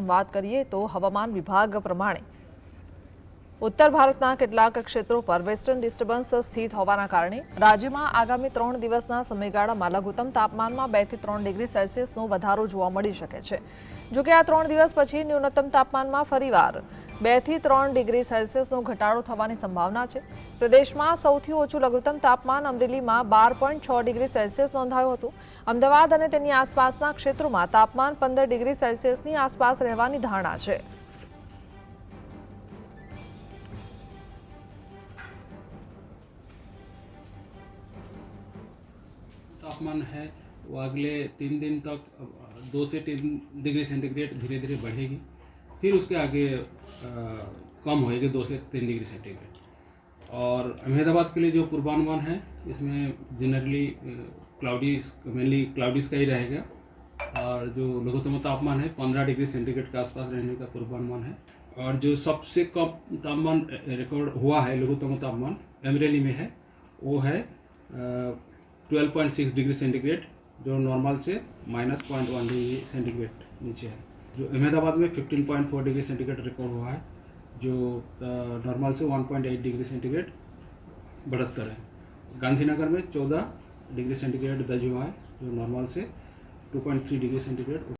પ્રથમ વાત કરીએ તો હવામાન વિભાગ પ્રમાણે ઉત્તર ભારતના કેટલાક ક્ષેત્રો પર વેસ્ટર્ન ડિસ્ટર્બન્સ સ્થિત હોવાના કારણે રાજ્યમાં આગામી 3 દિવસના સમયગાળામાં લઘુત્તમ તાપમાનમાં 2 થી 3 ડિગ્રી સેલ્સિયસનો વધારો જોવા મળી શકે છે। જોકે આ 3 દિવસ પછી ન્યૂનતમ તાપમાનમાં ફરીવાર 2 થી 3 ડિગ્રી સેલ્સિયસનો ઘટાડો થવાની સંભાવના છે। પ્રદેશમાં સૌથી ઓછું લઘુત્તમ તાપમાન અમરેલીમાં 12.6 ડિગ્રી સેલ્સિયસ નોંધાયું હતું। અમદાવાદ અને તેની આસપાસના ક્ષેત્રોમાં તાપમાન 15 ડિગ્રી સેલ્સિયસની આસપાસ રહેવાની ધારણા છે। तापमान है वो अगले 3 दिन तक 2 से 3 डिग्री सेंटीग्रेड धीरे धीरे बढ़ेगी, फिर उसके आगे कम होएगी 2 से 3 डिग्री सेंटीग्रेड। और अहमदाबाद के लिए जो पूर्वानुमान है इसमें जनरली मेनली क्लाउडी स्काई रहेगा और जो लघुत्तम तापमान है 15 डिग्री सेंटीग्रेड के आसपास रहने का पूर्वानुमान है। और जो सबसे कम तापमान रिकॉर्ड हुआ है लघुत्तम तापमान अमरेली में है वो है 12.6 डिग्री सेंटीग्रेड, जो नॉर्मल से -0.1 डिग्री सेंटीग्रेड नीचे है। जो अहमदाबाद में 15.4 डिग्री सेंटीग्रेड रिकॉर्ड हुआ है, जो नॉर्मल से 1.8 डिग्री सेंटीग्रेड बढ़ोत्तर है। गांधीनगर में 14 डिग्री सेंटीग्रेड दर्ज हुआ है, जो नॉर्मल से 2.3 डिग्री सेंटीग्रेड